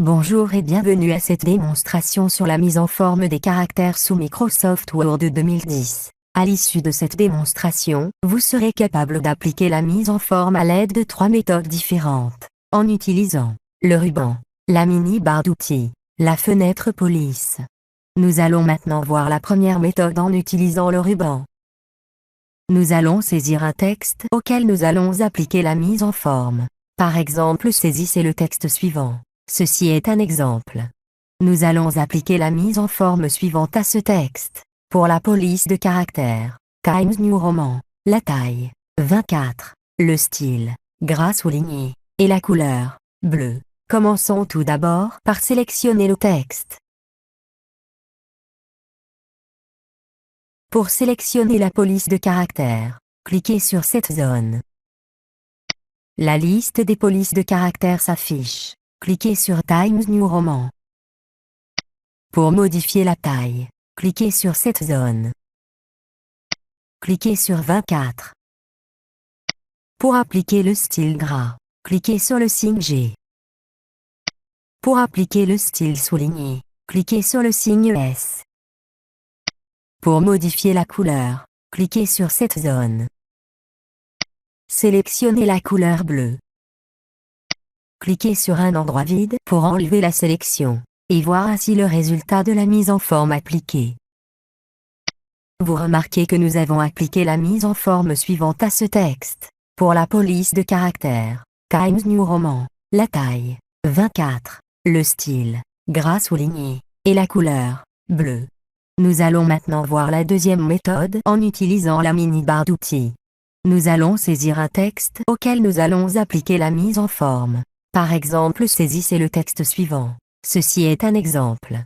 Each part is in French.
Bonjour et bienvenue à cette démonstration sur la mise en forme des caractères sous Microsoft Word 2010. À l'issue de cette démonstration, vous serez capable d'appliquer la mise en forme à l'aide de 3 méthodes différentes, en utilisant le ruban, la mini-barre d'outils, la fenêtre police. Nous allons maintenant voir la première méthode en utilisant le ruban. Nous allons saisir un texte auquel nous allons appliquer la mise en forme. Par exemple, saisissez le texte suivant. Ceci est un exemple. Nous allons appliquer la mise en forme suivante à ce texte. Pour la police de caractères, Times New Roman, la taille, 24, le style, gras souligné, et la couleur, bleu. Commençons tout d'abord par sélectionner le texte. Pour sélectionner la police de caractères, cliquez sur cette zone. La liste des polices de caractères s'affiche. Cliquez sur Times New Roman. Pour modifier la taille, cliquez sur cette zone. Cliquez sur 24. Pour appliquer le style gras, cliquez sur le signe G. Pour appliquer le style souligné, cliquez sur le signe S. Pour modifier la couleur, cliquez sur cette zone. Sélectionnez la couleur bleue. Cliquez sur un endroit vide pour enlever la sélection, et voir ainsi le résultat de la mise en forme appliquée. Vous remarquez que nous avons appliqué la mise en forme suivante à ce texte. Pour la police de caractères, Times New Roman, la taille, 24, le style, gras souligné, et la couleur, bleu. Nous allons maintenant voir la deuxième méthode en utilisant la mini-barre d'outils. Nous allons saisir un texte auquel nous allons appliquer la mise en forme. Par exemple, saisissez le texte suivant. Ceci est un exemple.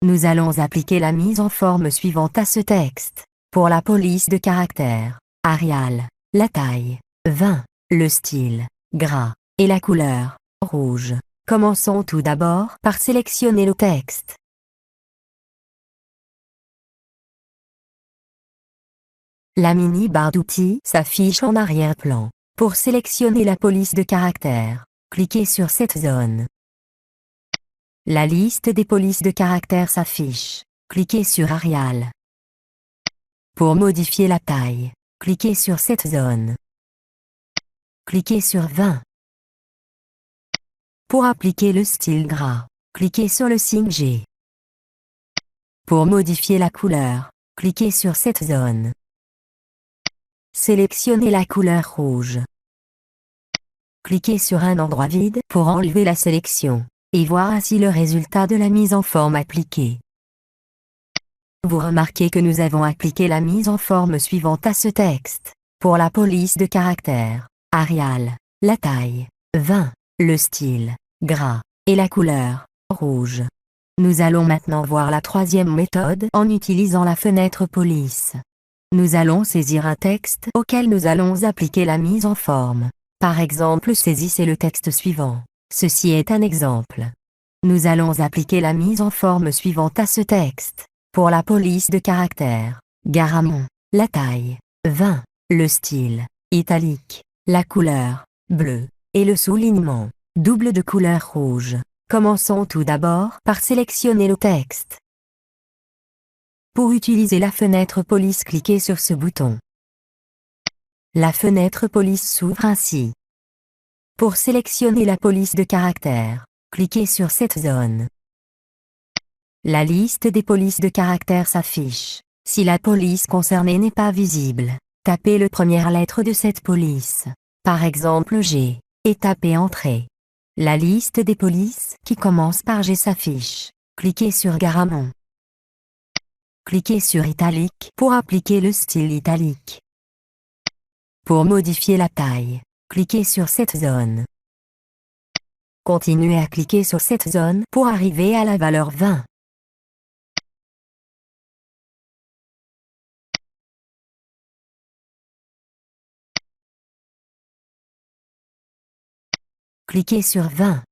Nous allons appliquer la mise en forme suivante à ce texte. Pour la police de caractères, Arial, la taille, 20, le style, gras, et la couleur, rouge. Commençons tout d'abord par sélectionner le texte. La mini-barre d'outils s'affiche en arrière-plan. Pour sélectionner la police de caractères, cliquez sur cette zone. La liste des polices de caractères s'affiche. Cliquez sur Arial. Pour modifier la taille, cliquez sur cette zone. Cliquez sur 20. Pour appliquer le style gras, cliquez sur le signe G. Pour modifier la couleur, cliquez sur cette zone. Sélectionnez la couleur rouge. Cliquez sur un endroit vide pour enlever la sélection, et voir ainsi le résultat de la mise en forme appliquée. Vous remarquez que nous avons appliqué la mise en forme suivante à ce texte. Pour la police de caractères, Arial, la taille, 20, le style, gras, et la couleur, rouge. Nous allons maintenant voir la troisième méthode en utilisant la fenêtre police. Nous allons saisir un texte auquel nous allons appliquer la mise en forme. Par exemple, saisissez le texte suivant. Ceci est un exemple. Nous allons appliquer la mise en forme suivante à ce texte. Pour la police de caractères, Garamond, la taille, 20, le style, italique, la couleur, bleu, et le soulignement, double de couleur rouge. Commençons tout d'abord par sélectionner le texte. Pour utiliser la fenêtre police, cliquez sur ce bouton. La fenêtre police s'ouvre ainsi. Pour sélectionner la police de caractères, cliquez sur cette zone. La liste des polices de caractères s'affiche. Si la police concernée n'est pas visible, tapez la première lettre de cette police. Par exemple G, et tapez Entrée. La liste des polices qui commence par G s'affiche. Cliquez sur Garamond. Cliquez sur Italique pour appliquer le style italique. Pour modifier la taille, cliquez sur cette zone. Continuez à cliquer sur cette zone pour arriver à la valeur 20. Cliquez sur 20.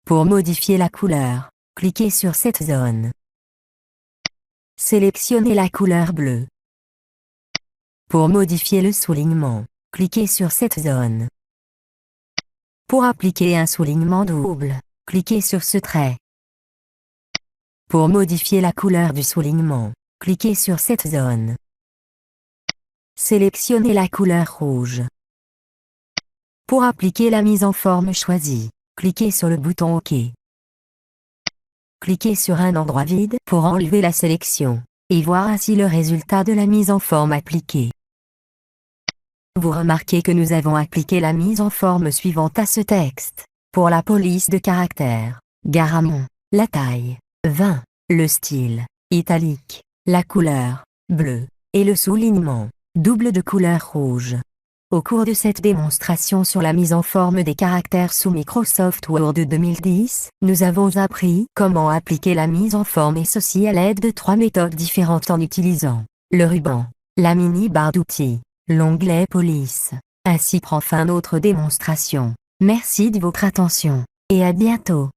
Pour modifier la couleur, cliquez sur cette zone. Sélectionnez la couleur bleue. Pour modifier le soulignement, cliquez sur cette zone. Pour appliquer un soulignement double, cliquez sur ce trait. Pour modifier la couleur du soulignement, cliquez sur cette zone. Sélectionnez la couleur rouge. Pour appliquer la mise en forme choisie, cliquez sur le bouton OK. Cliquez sur un endroit vide pour enlever la sélection, et voir ainsi le résultat de la mise en forme appliquée. Vous remarquez que nous avons appliqué la mise en forme suivante à ce texte. Pour la police de caractère, Garamond, la taille, 20, le style, italique, la couleur, bleu, et le soulignement, double de couleur rouge. Au cours de cette démonstration sur la mise en forme des caractères sous Microsoft Word 2010, nous avons appris comment appliquer la mise en forme et ceci à l'aide de 3 méthodes différentes en utilisant le ruban, la mini-barre d'outils, l'onglet police. Ainsi prend fin notre démonstration. Merci de votre attention, et à bientôt.